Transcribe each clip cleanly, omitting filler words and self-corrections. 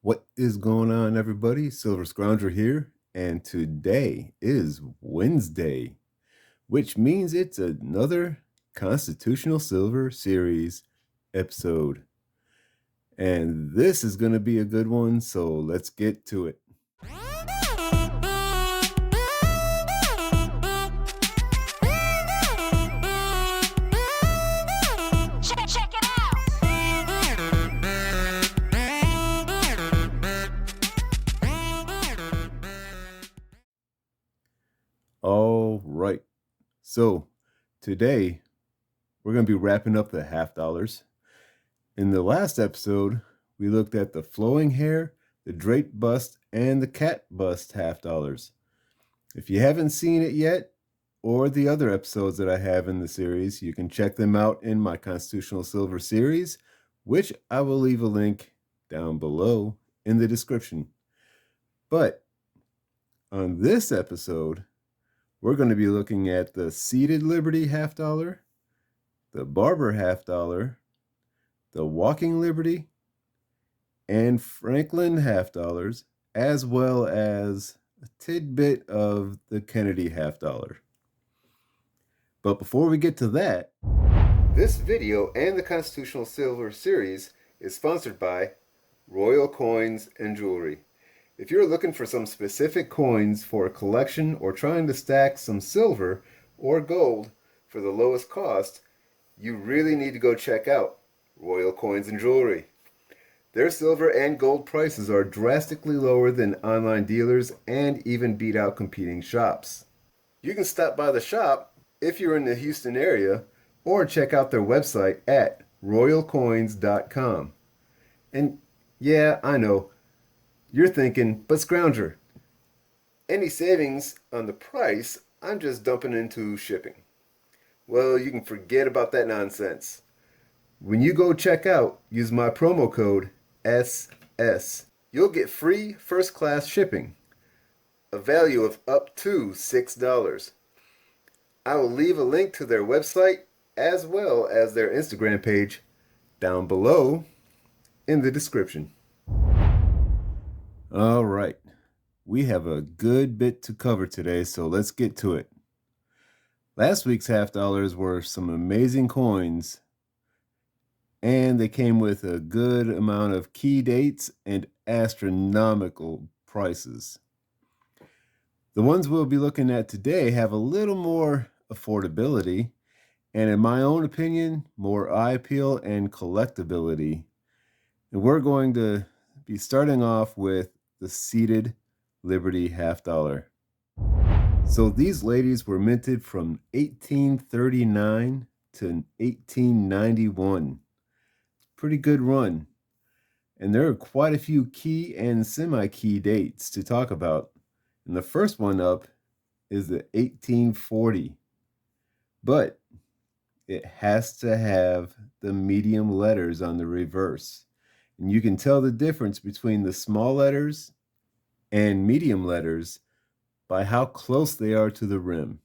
What is going on, everybody? Silver Scrounger here, and today is Wednesday, which means it's another Constitutional Silver Series episode. And this is going to be a good one, so let's get to it. Check it out. All right, so today we're going to be wrapping up the half dollars. In the last episode, we looked at the flowing hair, the draped bust, and the cat bust half dollars. If you haven't seen it yet, or the other episodes that I have in the series, you can check them out in my Constitutional Silver series, which I will leave a link down below in the description. But on this episode, we're going to be looking at the Seated Liberty half dollar, the Barber half dollar, the Walking Liberty, and Franklin half dollars, as well as a tidbit of the Kennedy half dollar. But before we get to that, this video and the Constitutional Silver series is sponsored by Royal Coins and Jewelry. If you're looking for some specific coins for a collection or trying to stack some silver or gold for the lowest cost, you really need to go check out Royal Coins and Jewelry. Their silver and gold prices are drastically lower than online dealers and even beat out competing shops. You can stop by the shop if you're in the Houston area or check out their website at royalcoins.com. And yeah, I know, you're thinking, but Scrounger, any savings on the price, I'm just dumping into shipping. Well, you can forget about that nonsense. When you go check out, use my promo code SS. You'll get free first class shipping, a value of up to $6. I will leave a link to their website as well as their Instagram page down below in the description. All right, we have a good bit to cover today, so let's get to it. Last week's half dollars were some amazing coins, and they came with a good amount of key dates and astronomical prices. The ones we'll be looking at today have a little more affordability, and in my own opinion, more eye appeal and collectability. And we're going to be starting off with the Seated Liberty half dollar. So these ladies were minted from 1839 to 1891. Pretty good run. And there are quite a few key and semi-key dates to talk about. And the first one up is the 1840. But it has to have the medium letters on the reverse. And you can tell the difference between the small letters and medium letters by how close they are to the rim.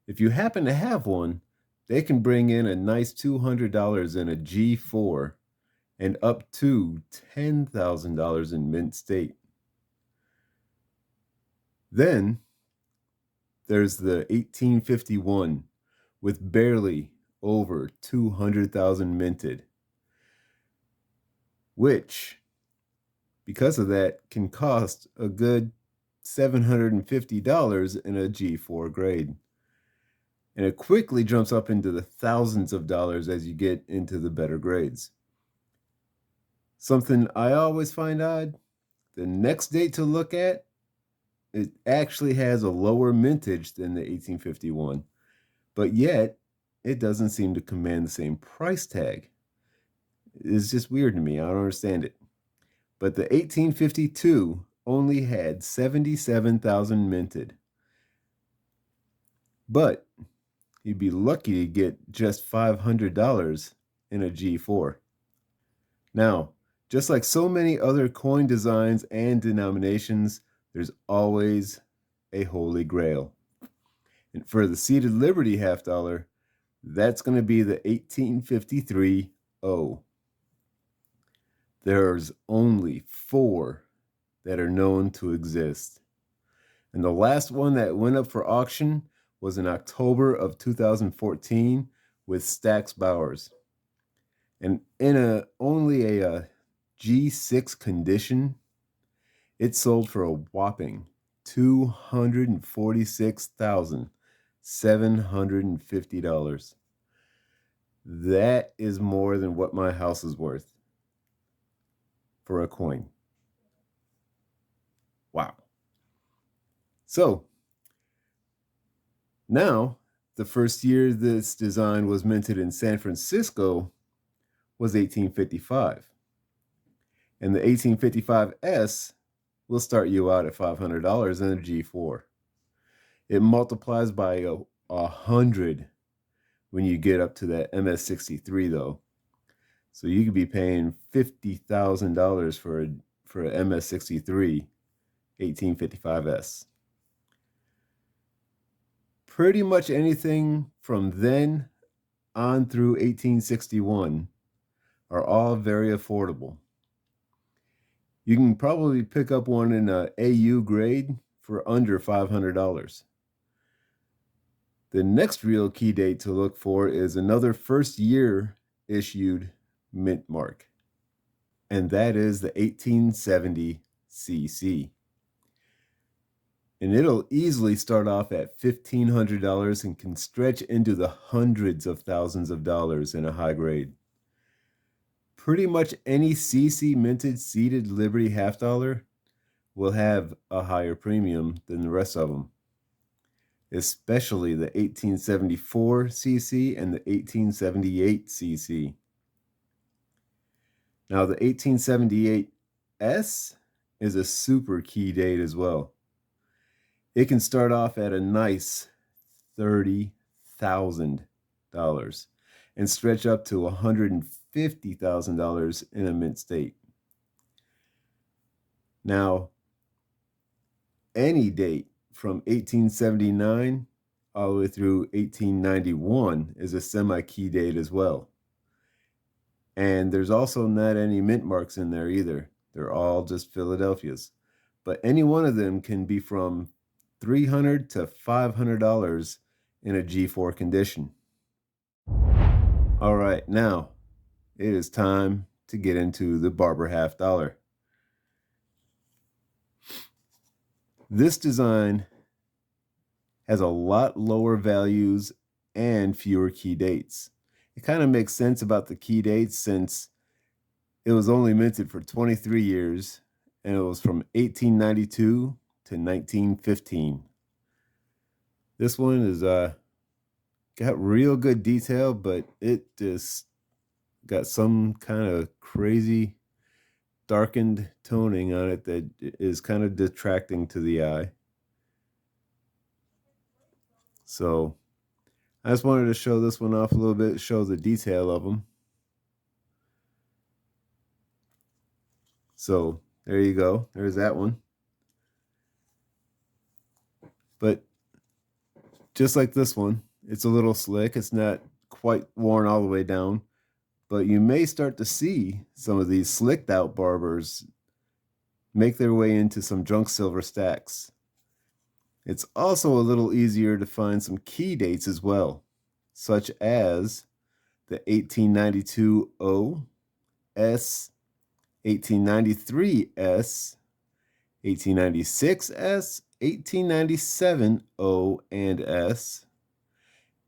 If you happen to have one, they can bring in a nice $200 in a G4 and up to $10,000 in mint state. Then there's the 1851 with barely over 200,000 minted, which, because of that, can cost a good $750 in a G4 grade. And it quickly jumps up into the thousands of dollars as you get into the better grades. Something I always find odd, the next date to look at, it actually has a lower mintage than the 1851, but yet it doesn't seem to command the same price tag. It's just weird to me. I don't understand it. But the 1852 only had 77,000 minted. But you'd be lucky to get just $500 in a G4. Now, just like so many other coin designs and denominations, there's always a holy grail. And for the Seated Liberty half dollar, that's going to be the 1853 O. There's only 4 that are known to exist. And the last one that went up for auction was in October of 2014 with Stax Bowers. And in only a G6 condition, it sold for a whopping $246,750. That is more than what my house is worth for a coin. Wow. So now, the first year this design was minted in San Francisco was 1855. And the 1855S will start you out at $500 in a G4. It multiplies by 100 when you get up to that MS63 though. So you could be paying $50,000 for an MS63 1855S. Pretty much anything from then on through 1861 are all very affordable. You can probably pick up one in a AU grade for under $500. The next real key date to look for is another first year issued mint mark, and that is the 1870 CC. And it'll easily start off at $1,500 and can stretch into the hundreds of thousands of dollars in a high grade. Pretty much any CC minted seated Liberty half dollar will have a higher premium than the rest of them, especially the 1874 CC and the 1878 CC. Now the 1878S is a super key date as well. It can start off at a nice $30,000 and stretch up to $150,000 in a mint state. Now, any date from 1879 all the way through 1891 is a semi-key date as well. And there's also not any mint marks in there either. They're all just Philadelphia's. But any one of them can be from $300 to $500 in a G4 condition. All right, now it is time to get into the Barber half dollar. This design has a lot lower values and fewer key dates. It kind of makes sense about the key dates since it was only minted for 23 years and it was from 1892 to 1915. This one is got real good detail, but it just got some kind of crazy darkened toning on it that is kind of detracting to the eye. So I just wanted to show this one off a little bit, show the detail of them. So there you go. There's that one. But just like this one, it's a little slick. It's not quite worn all the way down, but you may start to see some of these slicked out barbers make their way into some junk silver stacks. It's also a little easier to find some key dates as well, such as the 1892 O, S, 1893 S, 1896 S, 1897 O and S,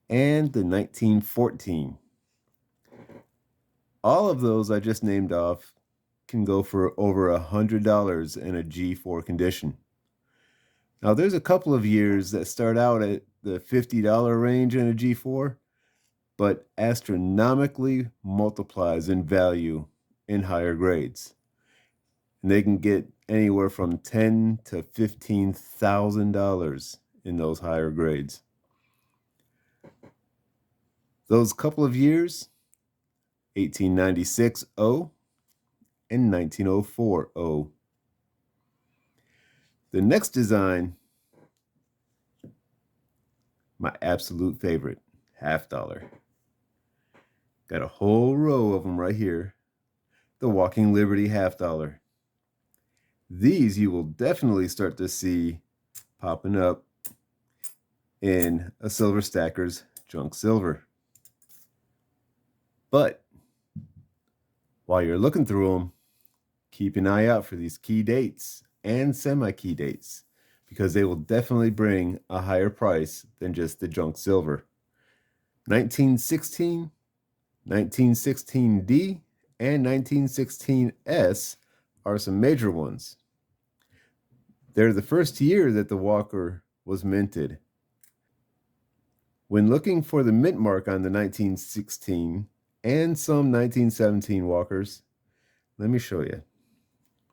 and the 1914. All of those I just named off can go for over $100 in a G4 condition. Now there's a couple of years that start out at the $50 range in a G4, but astronomically multiplies in value in higher grades. And they can get anywhere from $10,000 to $15,000 in those higher grades. Those couple of years, 1896 O and 1904 O. The next design, my absolute favorite, half dollar. Got a whole row of them right here. the Walking Liberty $50. These you will definitely start to see popping up in a Silver Stacker's Junk Silver. But while you're looking through them, keep an eye out for these key dates and semi-key dates, because they will definitely bring a higher price than just the junk silver. 1916, 1916D, and 1916S are some major ones. They're the first year that the Walker was minted. When looking for the mint mark on the 1916 and some 1917 Walkers, let me show you.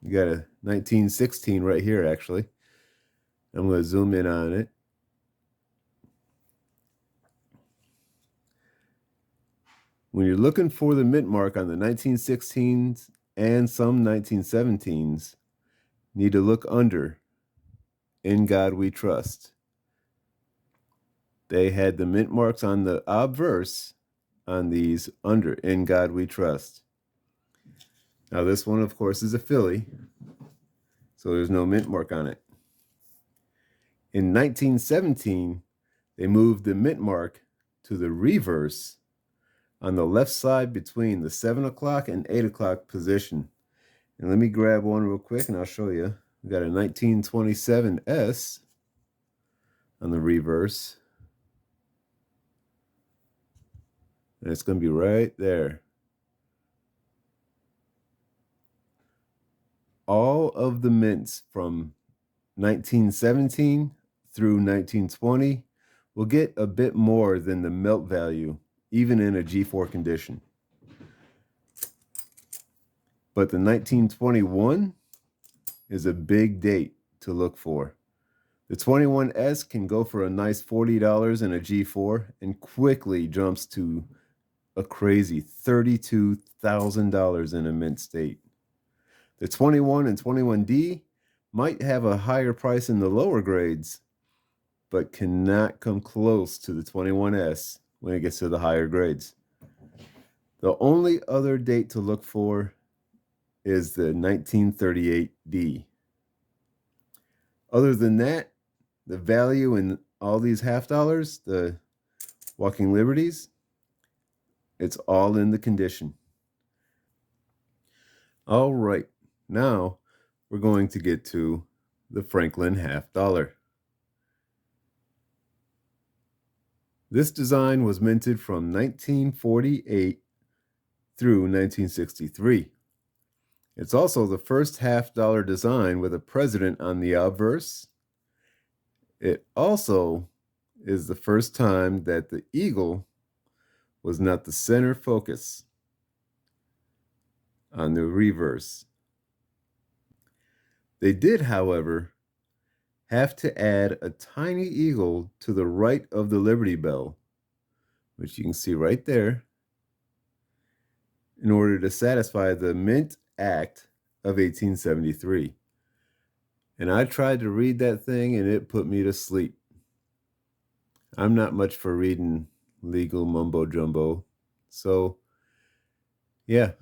We got a 1916 right here, actually. I'm going to zoom in on it. When you're looking for the mint mark on the 1916s and some 1917s, you need to look under In God We Trust. They had the mint marks on the obverse on these under In God We Trust. Now this one, of course, is a Philly, so there's no mint mark on it. In 1917, they moved the mint mark to the reverse on the left side between the 7 o'clock and 8 o'clock position. And let me grab one real quick and I'll show you. We got a 1927S on the reverse. And it's going to be right there. All of the mints from 1917 through 1920 will get a bit more than the melt value, even in a G4 condition. But the 1921 is a big date to look for. The 21S can go for a nice $40 in a G4 and quickly jumps to a crazy $32,000 in a mint state. The 21 and 21D might have a higher price in the lower grades, but cannot come close to the 21S when it gets to the higher grades. The only other date to look for is the 1938D. Other than that, the value in all these $50, the Walking Liberties, it's all in the condition. All right, now we're going to get to the Franklin $50. This design was minted from 1948 through 1963. It's also the first $50 design with a president on the obverse. It also is the first time that the eagle was not the center focus on the reverse. They did, however, have to add a tiny eagle to the right of the Liberty Bell, which you can see right there, in order to satisfy the Mint Act of 1873. And I tried to read that thing and it put me to sleep. I'm not much for reading legal mumbo jumbo. So yeah,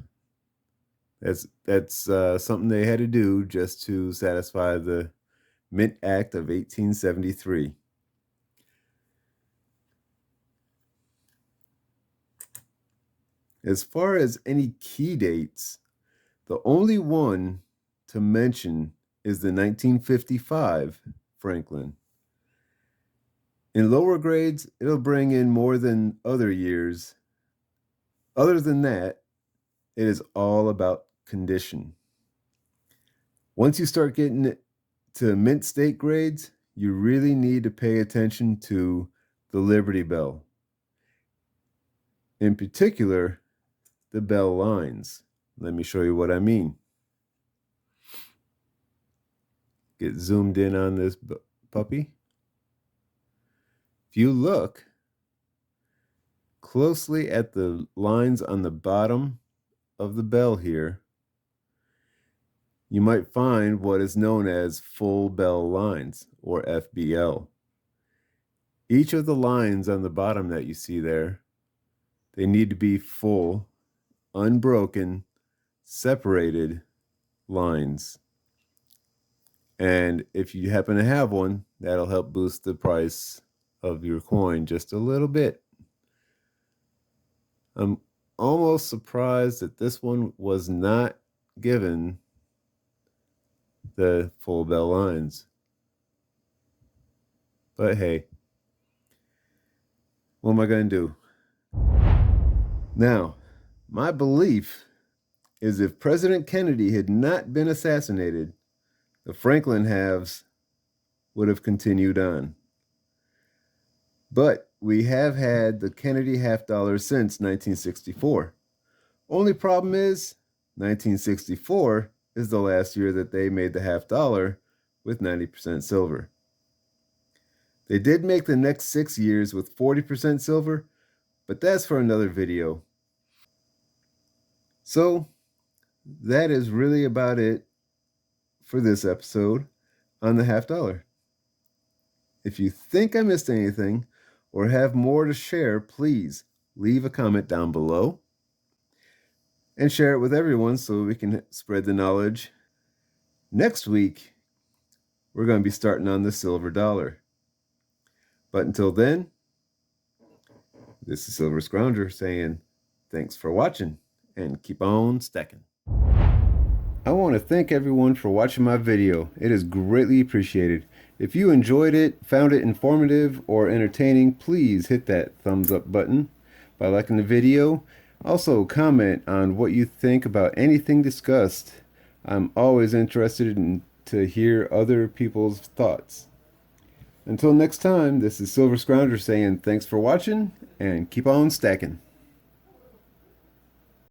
that's something they had to do just to satisfy the Mint Act of 1873. As far as any key dates, the only one to mention is the 1955 Franklin. In lower grades, it'll bring in more than other years. Other than that, it is all about condition. Once you start getting it to mint state grades, you really need to pay attention to the Liberty Bell. In particular, the bell lines. Let me show you what I mean. Get zoomed in on this puppy. If you look closely at the lines on the bottom of the bell here, you might find what is known as full bell lines, or FBL. Each of the lines on the bottom that you see there, they need to be full, unbroken, separated lines. And if you happen to have one, that'll help boost the price of your coin just a little bit. I'm almost surprised that this one was not given the full bell lines. But hey, what am I going to do? Now, my belief is if President Kennedy had not been assassinated, the Franklin halves would have continued on. But we have had the Kennedy half dollar since 1964. Only problem is 1964 is the last year that they made the half dollar with 90% silver. They did make the next 6 years with 40% silver, but that's for another video. So that is really about it for this episode on the half dollar. If you think I missed anything or have more to share, please leave a comment down below and share it with everyone so we can spread the knowledge. Next week, we're going to be starting on the silver dollar. But until then, this is Silver Scrounger saying thanks for watching and keep on stacking. I want to thank everyone for watching my video. It is greatly appreciated. If you enjoyed it, found it informative or entertaining, please hit that thumbs up button by liking the video. Also, comment on what you think about anything discussed. I'm always interested to hear other people's thoughts. Until next time, this is Silver Scrounger saying thanks for watching and keep on stacking.